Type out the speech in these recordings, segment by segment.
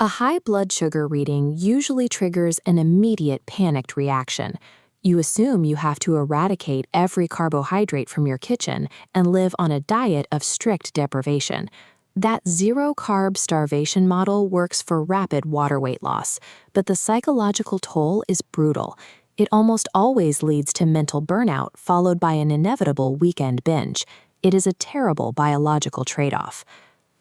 A high blood sugar reading usually triggers an immediate panicked reaction. You assume you have to eradicate every carbohydrate from your kitchen and live on a diet of strict deprivation. That zero-carb starvation model works for rapid water weight loss, but the psychological toll is brutal. It almost always leads to mental burnout, followed by an inevitable weekend binge. It is a terrible biological trade-off.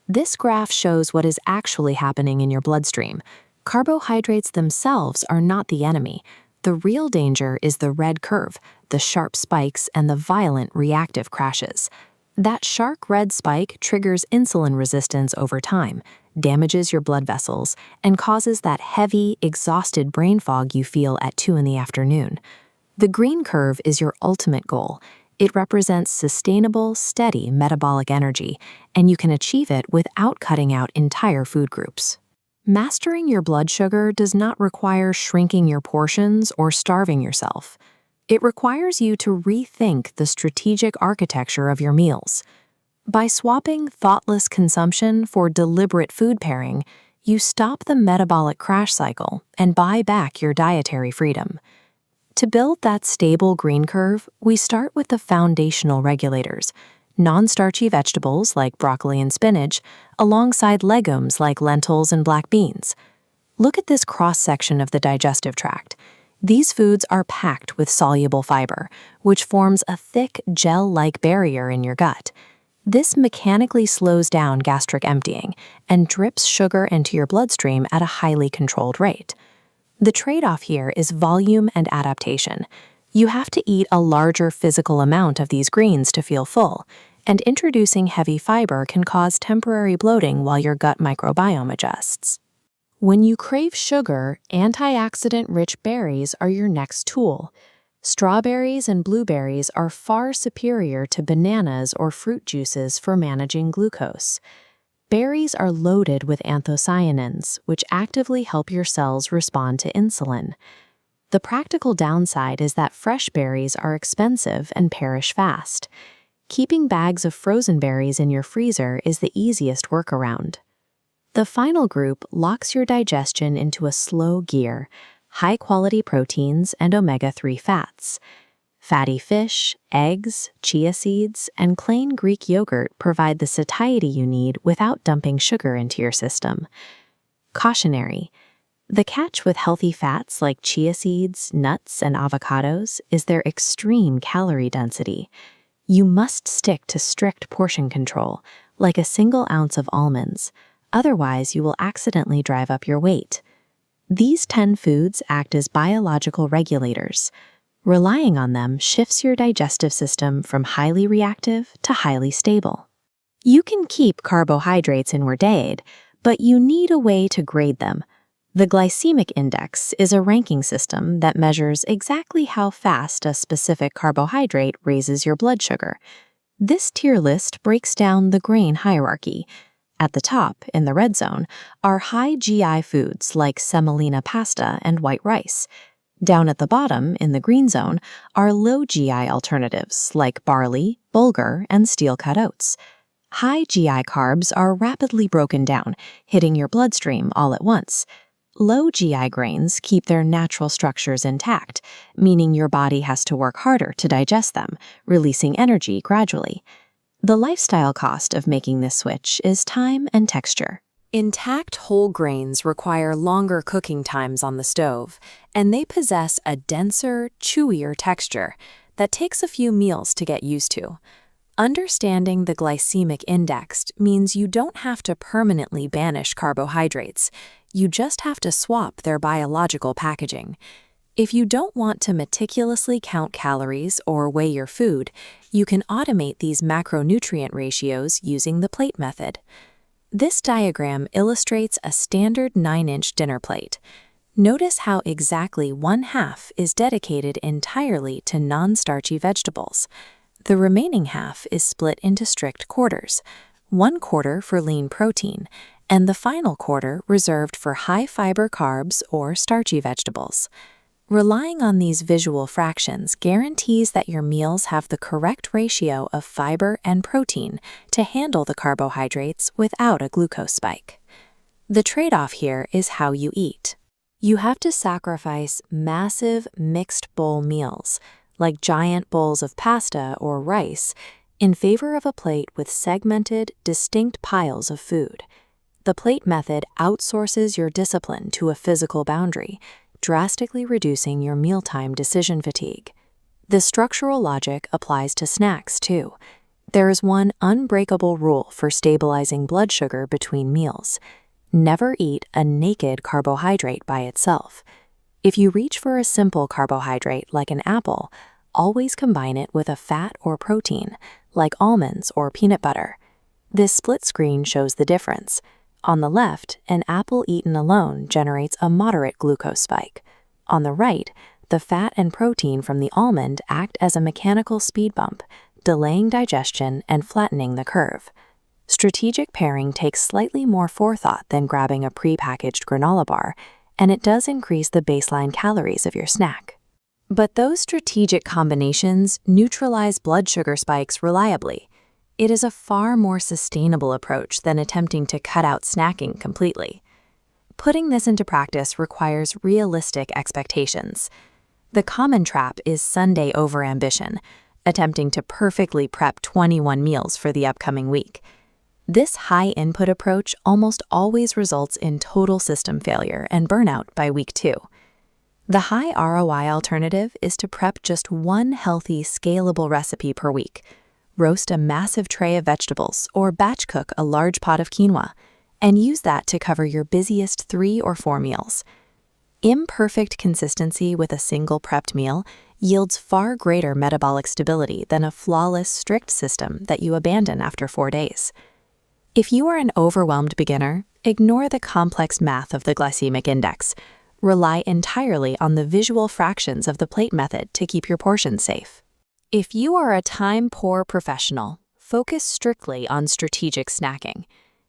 This graph shows what is actually happening in your bloodstream. Carbohydrates themselves are not the enemy. The real danger is the red curve, the sharp spikes, and the violent reactive crashes. That sharp red spike triggers insulin resistance over time, damages your blood vessels, and causes that heavy, exhausted brain fog you feel at 2 in the afternoon. The green curve is your ultimate goal. It represents sustainable, steady metabolic energy, and you can achieve it without cutting out entire food groups. Mastering your blood sugar does not require shrinking your portions or starving yourself. It requires you to rethink the strategic architecture of your meals. By swapping thoughtless consumption for deliberate food pairing, you stop the metabolic crash cycle and buy back your dietary freedom. To build that stable green curve, we start with the foundational regulators, non-starchy vegetables like broccoli and spinach, alongside legumes like lentils and black beans. Look at this cross-section of the digestive tract. These foods are packed with soluble fiber, which forms a thick, gel-like barrier in your gut. This mechanically slows down gastric emptying and drips sugar into your bloodstream at a highly controlled rate. The trade-off here is volume and adaptation. You have to eat a larger physical amount of these greens to feel full, and introducing heavy fiber can cause temporary bloating while your gut microbiome adjusts. When you crave sugar, antioxidant-rich berries are your next tool. Strawberries and blueberries are far superior to bananas or fruit juices for managing glucose. Berries are loaded with anthocyanins, which actively help your cells respond to insulin. The practical downside is that fresh berries are expensive and perish fast. Keeping bags of frozen berries in your freezer is the easiest workaround. The final group locks your digestion into a slow gear: high-quality proteins and omega-3 fats. Fatty fish, eggs, chia seeds, and plain Greek yogurt provide the satiety you need without dumping sugar into your system. Cautionary: the catch with healthy fats like chia seeds, nuts, and avocados is their extreme calorie density. You must stick to strict portion control, like a single ounce of almonds. Otherwise, you will accidentally drive up your weight. These 10 foods act as biological regulators. Relying on them shifts your digestive system from highly reactive to highly stable. You can keep carbohydrates in your diet, but you need a way to grade them. The Glycemic Index is a ranking system that measures exactly how fast a specific carbohydrate raises your blood sugar. This tier list breaks down the grain hierarchy. At the top, in the red zone, are high GI foods like semolina pasta and white rice. Down at the bottom, in the green zone, are low GI alternatives like barley, bulgur, and steel-cut oats. High GI carbs are rapidly broken down, hitting your bloodstream all at once. Low GI grains keep their natural structures intact, meaning your body has to work harder to digest them, releasing energy gradually. The lifestyle cost of making this switch is time and texture. Intact whole grains require longer cooking times on the stove, and they possess a denser, chewier texture that takes a few meals to get used to. Understanding the glycemic index means you don't have to permanently banish carbohydrates. You just have to swap their biological packaging. If you don't want to meticulously count calories or weigh your food, you can automate these macronutrient ratios using the plate method. This diagram illustrates a standard 9-inch dinner plate. Notice how exactly 1/2 is dedicated entirely to non-starchy vegetables. The remaining half is split into strict quarters, 1/4 for lean protein, and the final quarter reserved for high-fiber carbs or starchy vegetables. Relying on these visual fractions guarantees that your meals have the correct ratio of fiber and protein to handle the carbohydrates without a glucose spike. The trade-off here is how you eat. You have to sacrifice massive mixed bowl meals, like giant bowls of pasta or rice, in favor of a plate with segmented, distinct piles of food. The plate method outsources your discipline to a physical boundary, drastically reducing your mealtime decision fatigue. The structural logic applies to snacks, too. There is one unbreakable rule for stabilizing blood sugar between meals. Never eat a naked carbohydrate by itself. If you reach for a simple carbohydrate like an apple, always combine it with a fat or protein, like almonds or peanut butter. This split screen shows the difference. On the left, an apple eaten alone generates a moderate glucose spike. On the right, the fat and protein from the almond act as a mechanical speed bump, delaying digestion and flattening the curve. Strategic pairing takes slightly more forethought than grabbing a pre-packaged granola bar, and it does increase the baseline calories of your snack. But those strategic combinations neutralize blood sugar spikes reliably. It is a far more sustainable approach than attempting to cut out snacking completely. Putting this into practice requires realistic expectations. The common trap is Sunday overambition, attempting to perfectly prep 21 meals for the upcoming week. This high-input approach almost always results in total system failure and burnout by week 2. The high ROI alternative is to prep just one healthy, scalable recipe per week. Roast a massive tray of vegetables or batch cook a large pot of quinoa, and use that to cover your busiest 3 or 4 meals. Imperfect consistency with a single prepped meal yields far greater metabolic stability than a flawless, strict system that you abandon after 4 days. If you are an overwhelmed beginner, ignore the complex math of the glycemic index. Rely entirely on the visual fractions of the plate method to keep your portions safe. If you are a time-poor professional, focus strictly on strategic snacking.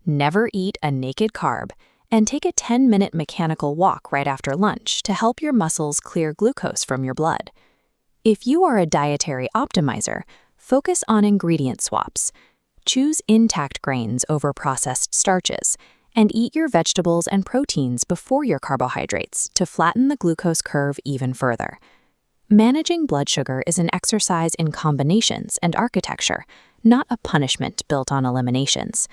Never eat a naked carb, and take a 10-minute mechanical walk right after lunch to help your muscles clear glucose from your blood. If you are a dietary optimizer, focus on ingredient swaps. Choose intact grains over processed starches, and eat your vegetables and proteins before your carbohydrates to flatten the glucose curve even further. Managing blood sugar is an exercise in combinations and architecture, not a punishment built on eliminations.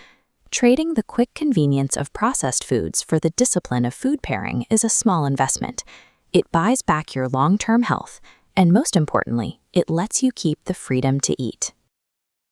Trading the quick convenience of processed foods for the discipline of food pairing is a small investment. It buys back your long-term health, and most importantly, it lets you keep the freedom to eat.